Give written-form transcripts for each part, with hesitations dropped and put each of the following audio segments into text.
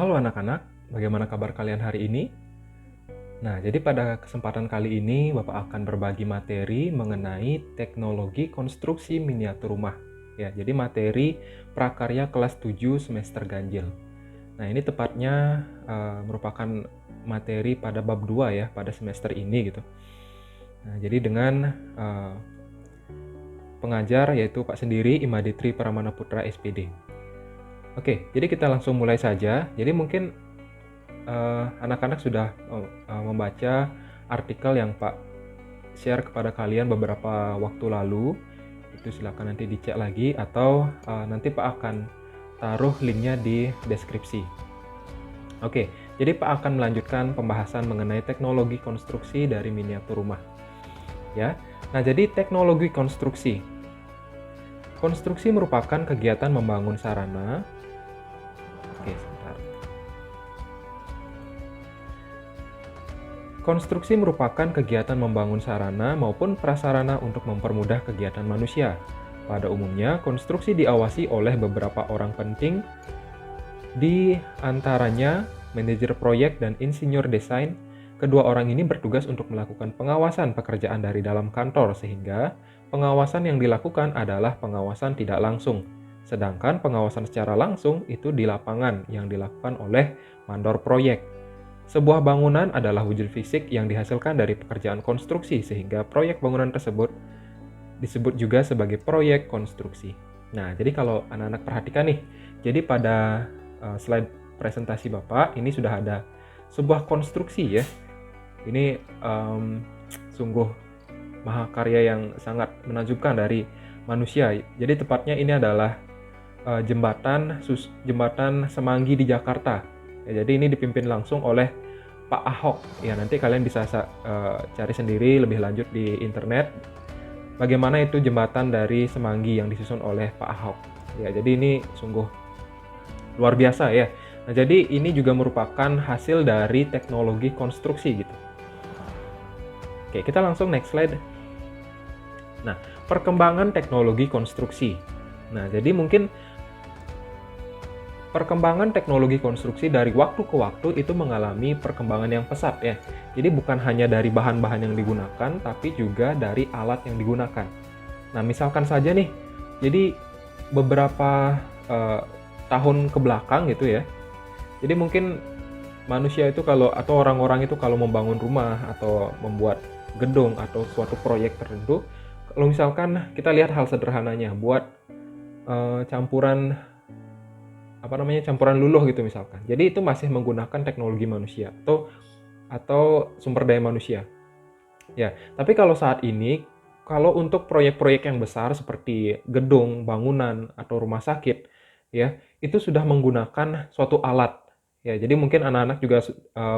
Halo anak-anak, bagaimana kabar kalian hari ini? Nah, jadi pada kesempatan kali ini Bapak akan berbagi materi mengenai teknologi konstruksi miniatur rumah. Ya, jadi materi prakarya kelas 7 semester ganjil. Nah, ini tepatnya merupakan materi pada bab 2 ya, pada semester ini gitu. Nah, jadi dengan pengajar yaitu Pak Sendiri Imaditri Pramana Putra SPD. Oke, jadi kita langsung mulai saja. Jadi mungkin anak-anak sudah membaca artikel yang Pak share kepada kalian beberapa waktu lalu. Itu silakan nanti dicek lagi atau nanti Pak akan taruh linknya di deskripsi. Oke, jadi Pak akan melanjutkan pembahasan mengenai teknologi konstruksi dari miniatur rumah. Ya, nah jadi teknologi konstruksi. Konstruksi merupakan kegiatan membangun sarana. Oke, sebentar. Konstruksi merupakan kegiatan membangun sarana maupun prasarana untuk mempermudah kegiatan manusia. Pada umumnya, konstruksi diawasi oleh beberapa orang penting, di antaranya manajer proyek dan insinyur desain. Kedua orang ini bertugas untuk melakukan pengawasan pekerjaan dari dalam kantor, sehingga pengawasan yang dilakukan adalah pengawasan tidak langsung. Sedangkan pengawasan secara langsung itu di lapangan yang dilakukan oleh mandor proyek. Sebuah bangunan adalah wujud fisik yang dihasilkan dari pekerjaan konstruksi, sehingga proyek bangunan tersebut disebut juga sebagai proyek konstruksi. Nah, jadi kalau anak-anak perhatikan nih, jadi pada slide presentasi Bapak, ini sudah ada sebuah konstruksi ya. Ini sungguh mahakarya yang sangat menakjubkan dari manusia. Jadi tepatnya ini adalah jembatan Semanggi di Jakarta. Ya, jadi ini dipimpin langsung oleh Pak Ahok. Ya, nanti kalian bisa cari sendiri lebih lanjut di internet bagaimana itu jembatan dari Semanggi yang disusun oleh Pak Ahok. Ya, jadi ini sungguh luar biasa ya. Nah, jadi ini juga merupakan hasil dari teknologi konstruksi gitu. Oke, kita langsung next slide. Nah, perkembangan teknologi konstruksi. Nah, jadi mungkin perkembangan teknologi konstruksi dari waktu ke waktu itu mengalami perkembangan yang pesat ya. Jadi bukan hanya dari bahan-bahan yang digunakan, tapi juga dari alat yang digunakan. Nah, misalkan saja nih, jadi beberapa tahun ke belakang gitu ya. Jadi mungkin manusia itu atau orang-orang itu kalau membangun rumah atau membuat gedung atau suatu proyek tertentu, kalau misalkan kita lihat hal sederhananya, buat campuran luluh gitu misalkan. Jadi itu masih menggunakan teknologi manusia atau sumber daya manusia. Ya, tapi kalau saat ini, kalau untuk proyek-proyek yang besar seperti gedung, bangunan, atau rumah sakit, ya, itu sudah menggunakan suatu alat. Ya, jadi mungkin anak-anak juga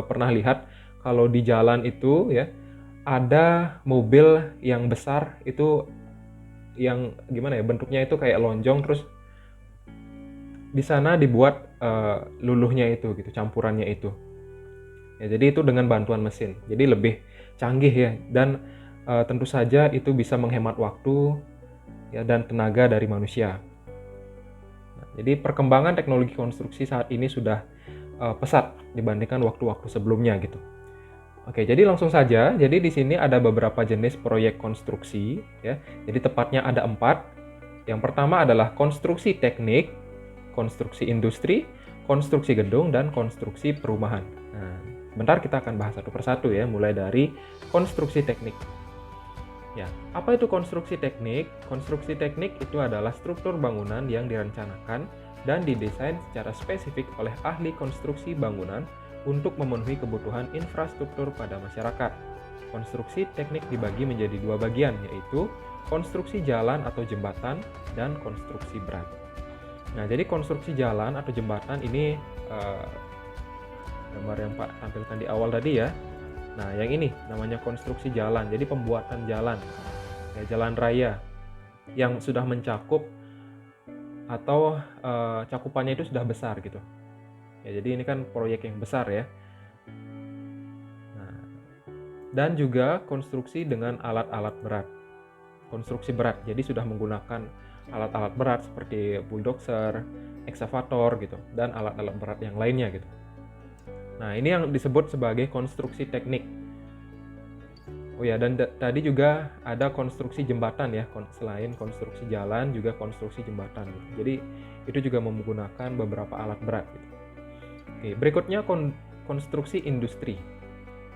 pernah lihat kalau di jalan itu ya, ada mobil yang besar itu yang gimana ya, bentuknya itu kayak lonjong, terus di sana dibuat luluhnya itu gitu, campurannya itu. Ya, jadi itu dengan bantuan mesin. Jadi lebih canggih ya, dan tentu saja itu bisa menghemat waktu ya dan tenaga dari manusia. Nah, jadi perkembangan teknologi konstruksi saat ini sudah pesat dibandingkan waktu-waktu sebelumnya gitu. Oke, jadi langsung saja. Jadi di sini ada beberapa jenis proyek konstruksi ya. Jadi tepatnya ada 4. Yang pertama adalah konstruksi teknik, konstruksi industri, konstruksi gedung, dan konstruksi perumahan. Nah, sebentar kita akan bahas satu persatu ya, mulai dari konstruksi teknik. Ya, apa itu konstruksi teknik? Konstruksi teknik itu adalah struktur bangunan yang direncanakan dan didesain secara spesifik oleh ahli konstruksi bangunan untuk memenuhi kebutuhan infrastruktur pada masyarakat. Konstruksi teknik dibagi menjadi 2 bagian, yaitu konstruksi jalan atau jembatan dan konstruksi berat. Nah, jadi konstruksi jalan atau jembatan ini gambar yang Pak tampilkan di awal tadi ya. Nah, yang ini namanya konstruksi jalan. Jadi pembuatan jalan, ya, jalan raya yang sudah mencakup atau cakupannya itu sudah besar gitu. Ya, jadi ini kan proyek yang besar ya. Nah, dan juga konstruksi dengan alat-alat berat. konstruksi berat. Jadi sudah menggunakan alat-alat berat seperti bulldozer, eksavator gitu, dan alat-alat berat yang lainnya gitu. Nah, ini yang disebut sebagai konstruksi teknik. Oh ya, dan tadi juga ada konstruksi jembatan ya, selain konstruksi jalan juga konstruksi jembatan gitu. Jadi itu juga menggunakan beberapa alat berat gitu. Oke, berikutnya konstruksi industri.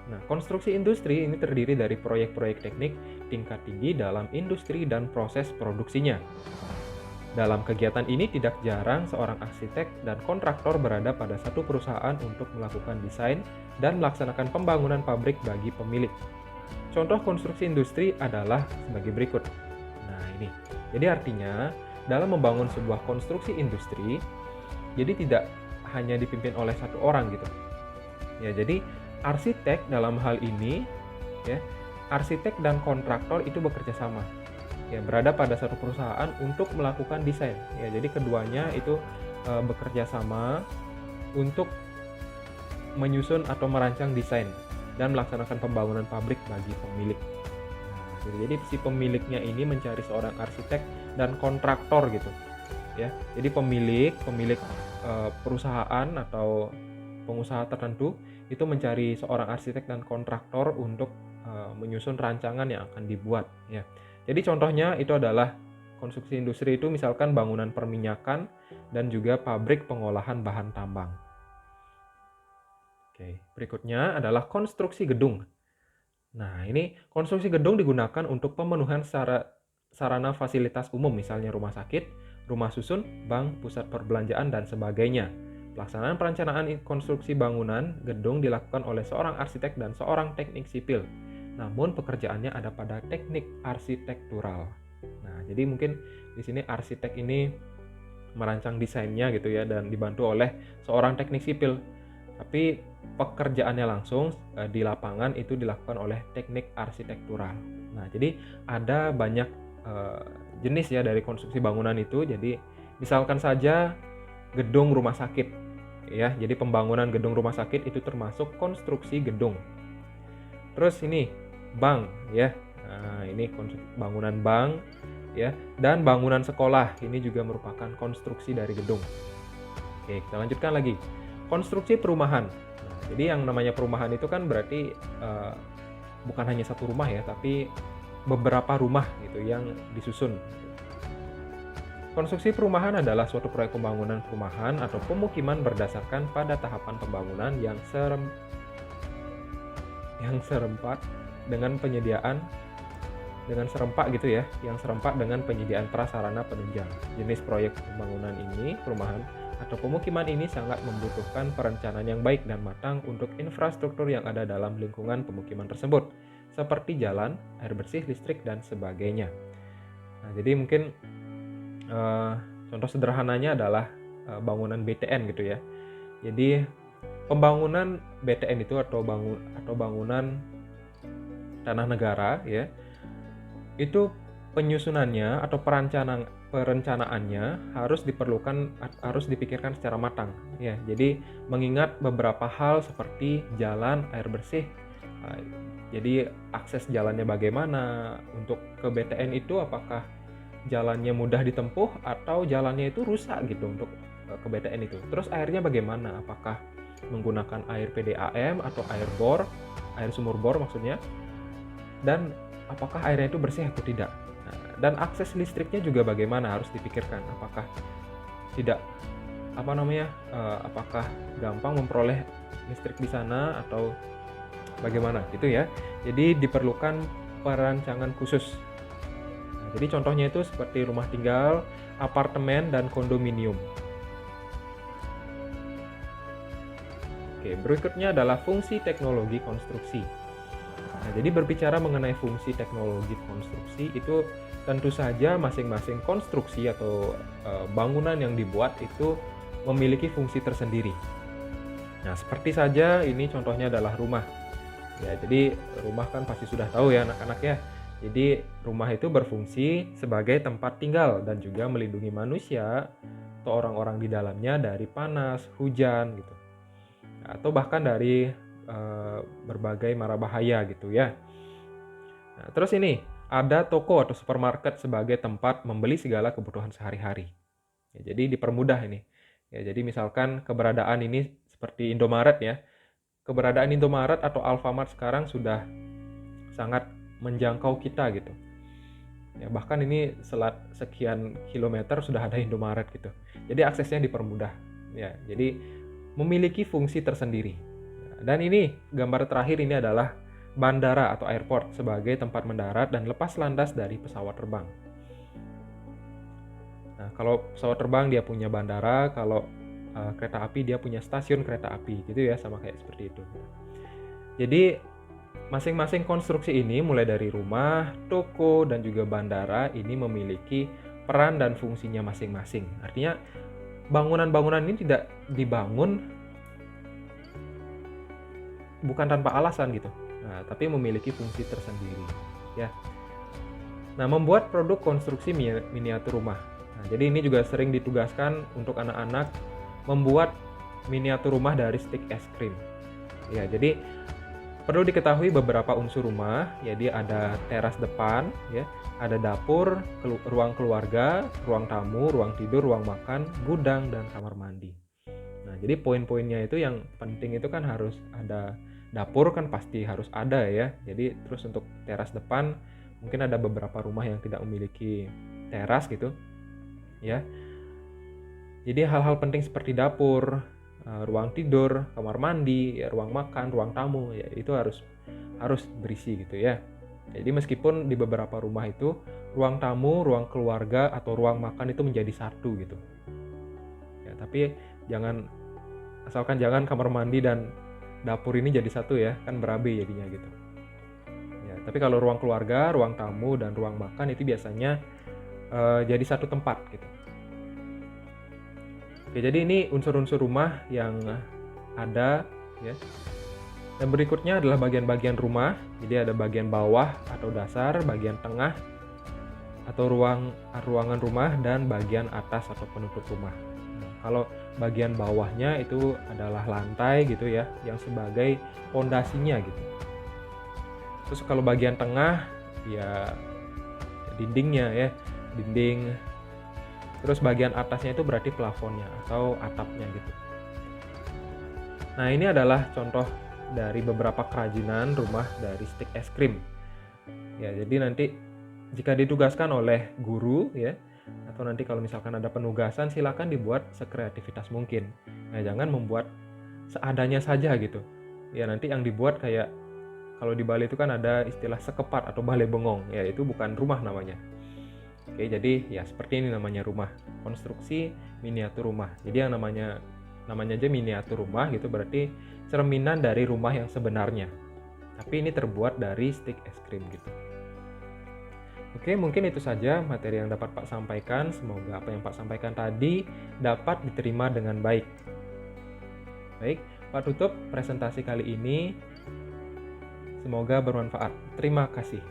Nah, konstruksi industri ini terdiri dari proyek-proyek teknik tingkat tinggi dalam industri dan proses produksinya. Dalam kegiatan ini tidak jarang seorang arsitek dan kontraktor berada pada satu perusahaan untuk melakukan desain dan melaksanakan pembangunan pabrik bagi pemilik. Contoh konstruksi industri adalah sebagai berikut. Nah, ini. Jadi artinya dalam membangun sebuah konstruksi industri, jadi tidak hanya dipimpin oleh satu orang gitu. Ya, jadi arsitek dalam hal ini ya, arsitek dan kontraktor itu bekerja sama. Ya, berada pada satu perusahaan untuk melakukan desain. Ya, jadi keduanya itu bekerja sama untuk menyusun atau merancang desain dan melaksanakan pembangunan pabrik bagi pemilik. Nah, jadi si pemiliknya ini mencari seorang arsitek dan kontraktor gitu. Ya, jadi pemilik perusahaan atau pengusaha tertentu itu mencari seorang arsitek dan kontraktor untuk menyusun rancangan yang akan dibuat. Ya. Jadi contohnya itu adalah konstruksi industri itu misalkan bangunan perminyakan dan juga pabrik pengolahan bahan tambang. Oke, berikutnya adalah konstruksi gedung. Nah, ini konstruksi gedung digunakan untuk pemenuhan sarana fasilitas umum, misalnya rumah sakit, rumah susun, bank, pusat perbelanjaan, dan sebagainya. Pelaksanaan perencanaan konstruksi bangunan gedung dilakukan oleh seorang arsitek dan seorang teknik sipil. Namun pekerjaannya ada pada teknik arsitektural. Nah, jadi mungkin di sini arsitek ini merancang desainnya gitu ya dan dibantu oleh seorang teknik sipil. Tapi pekerjaannya langsung di lapangan itu dilakukan oleh teknik arsitektural. Nah, jadi ada banyak jenis ya dari konstruksi bangunan itu. Jadi misalkan saja gedung rumah sakit ya. Jadi pembangunan gedung rumah sakit itu termasuk konstruksi gedung. Terus ini bank ya. Nah, ini bangunan bank ya, dan bangunan sekolah ini juga merupakan konstruksi dari gedung. Oke, kita lanjutkan lagi. Konstruksi perumahan. Nah, jadi yang namanya perumahan itu kan berarti bukan hanya satu rumah ya, tapi beberapa rumah gitu yang disusun. Konstruksi perumahan adalah suatu proyek pembangunan perumahan atau pemukiman berdasarkan pada tahapan pembangunan yang serempak dengan penyediaan prasarana penunjang. Jenis proyek pembangunan ini, perumahan atau pemukiman ini sangat membutuhkan perencanaan yang baik dan matang untuk infrastruktur yang ada dalam lingkungan pemukiman tersebut, seperti jalan, air bersih, listrik, dan sebagainya. Nah, jadi mungkin contoh sederhananya adalah bangunan BTN gitu ya. Jadi pembangunan BTN itu atau bangunan tanah negara ya, itu penyusunannya atau perencanaannya harus dipikirkan secara matang ya. Jadi mengingat beberapa hal seperti jalan, air bersih. Jadi akses jalannya bagaimana, untuk ke BTN itu apakah jalannya mudah ditempuh atau jalannya itu rusak gitu untuk ke BTN itu. Terus airnya bagaimana, apakah menggunakan air PDAM atau air bor, air sumur bor maksudnya, dan apakah airnya itu bersih atau tidak. Nah, dan akses listriknya juga bagaimana harus dipikirkan, apakah apakah gampang memperoleh listrik di sana atau bagaimana gitu ya. Jadi diperlukan perancangan khusus. Nah, jadi contohnya itu seperti rumah tinggal, apartemen, dan kondominium. Oke, berikutnya adalah fungsi teknologi konstruksi. Nah, jadi berbicara mengenai fungsi teknologi konstruksi itu tentu saja masing-masing konstruksi atau bangunan yang dibuat itu memiliki fungsi tersendiri. Nah, seperti saja ini contohnya adalah rumah. Ya, jadi rumah kan pasti sudah tahu ya anak-anak ya. Jadi rumah itu berfungsi sebagai tempat tinggal dan juga melindungi manusia atau orang-orang di dalamnya dari panas, hujan gitu. Atau bahkan dari berbagai mara bahaya gitu ya. Nah, terus ini ada toko atau supermarket sebagai tempat membeli segala kebutuhan sehari-hari. Ya, jadi dipermudah ini. Ya, jadi misalkan keberadaan ini seperti Indomaret ya. Keberadaan Indomaret atau Alfamart sekarang sudah sangat menjangkau kita gitu. Ya, bahkan ini selat sekian kilometer sudah ada Indomaret gitu. Jadi aksesnya dipermudah. Ya, jadi memiliki fungsi tersendiri. Dan ini gambar terakhir ini adalah bandara atau airport sebagai tempat mendarat dan lepas landas dari pesawat terbang. Nah, kalau pesawat terbang dia punya bandara, kalau kereta api dia punya stasiun kereta api gitu ya, sama kayak seperti itu. Jadi masing-masing konstruksi ini mulai dari rumah, toko, dan juga bandara ini memiliki peran dan fungsinya masing-masing. Artinya bangunan-bangunan ini tidak dibangun bukan tanpa alasan gitu. Nah, tapi memiliki fungsi tersendiri ya. Nah, membuat produk konstruksi miniatur rumah. Nah, jadi ini juga sering ditugaskan untuk anak-anak membuat miniatur rumah dari stik es krim. Ya, jadi perlu diketahui beberapa unsur rumah, jadi ada teras depan, ya, ada dapur, ruang keluarga, ruang tamu, ruang tidur, ruang makan, gudang, dan kamar mandi. Nah, jadi poin-poinnya itu yang penting itu kan harus ada dapur kan pasti harus ada ya. Jadi terus untuk teras depan mungkin ada beberapa rumah yang tidak memiliki teras gitu, ya. Jadi hal-hal penting seperti dapur, ruang tidur, kamar mandi, ya, ruang makan, ruang tamu, ya itu harus berisi gitu ya. Jadi meskipun di beberapa rumah itu ruang tamu, ruang keluarga atau ruang makan itu menjadi satu gitu. Ya, tapi asalkan jangan kamar mandi dan dapur ini jadi satu ya, kan berabe jadinya gitu. Ya, tapi kalau ruang keluarga, ruang tamu dan ruang makan itu biasanya jadi satu tempat gitu. Oke, jadi ini unsur-unsur rumah yang ada ya. Dan berikutnya adalah bagian-bagian rumah. Jadi ada bagian bawah atau dasar, bagian tengah atau ruangan rumah, dan bagian atas atau penutup rumah. Nah, kalau bagian bawahnya itu adalah lantai gitu ya, yang sebagai pondasinya gitu. Terus kalau bagian tengah ya dindingnya ya, dinding. Terus bagian atasnya itu berarti plafonnya atau atapnya gitu. Nah, ini adalah contoh dari beberapa kerajinan rumah dari stik es krim. Ya, jadi nanti jika ditugaskan oleh guru ya, atau nanti kalau misalkan ada penugasan, silakan dibuat sekreativitas mungkin. Nah, jangan membuat seadanya saja gitu. Ya, nanti yang dibuat kayak kalau di Bali itu kan ada istilah sekepat atau bale bengong. Ya, itu bukan rumah namanya. Oke, jadi ya seperti ini namanya rumah, konstruksi miniatur rumah. Jadi yang namanya aja miniatur rumah gitu, berarti cerminan dari rumah yang sebenarnya. Tapi ini terbuat dari stik es krim gitu. Oke, mungkin itu saja materi yang dapat Pak sampaikan. Semoga apa yang Pak sampaikan tadi dapat diterima dengan baik. Baik, Pak tutup presentasi kali ini. Semoga bermanfaat. Terima kasih.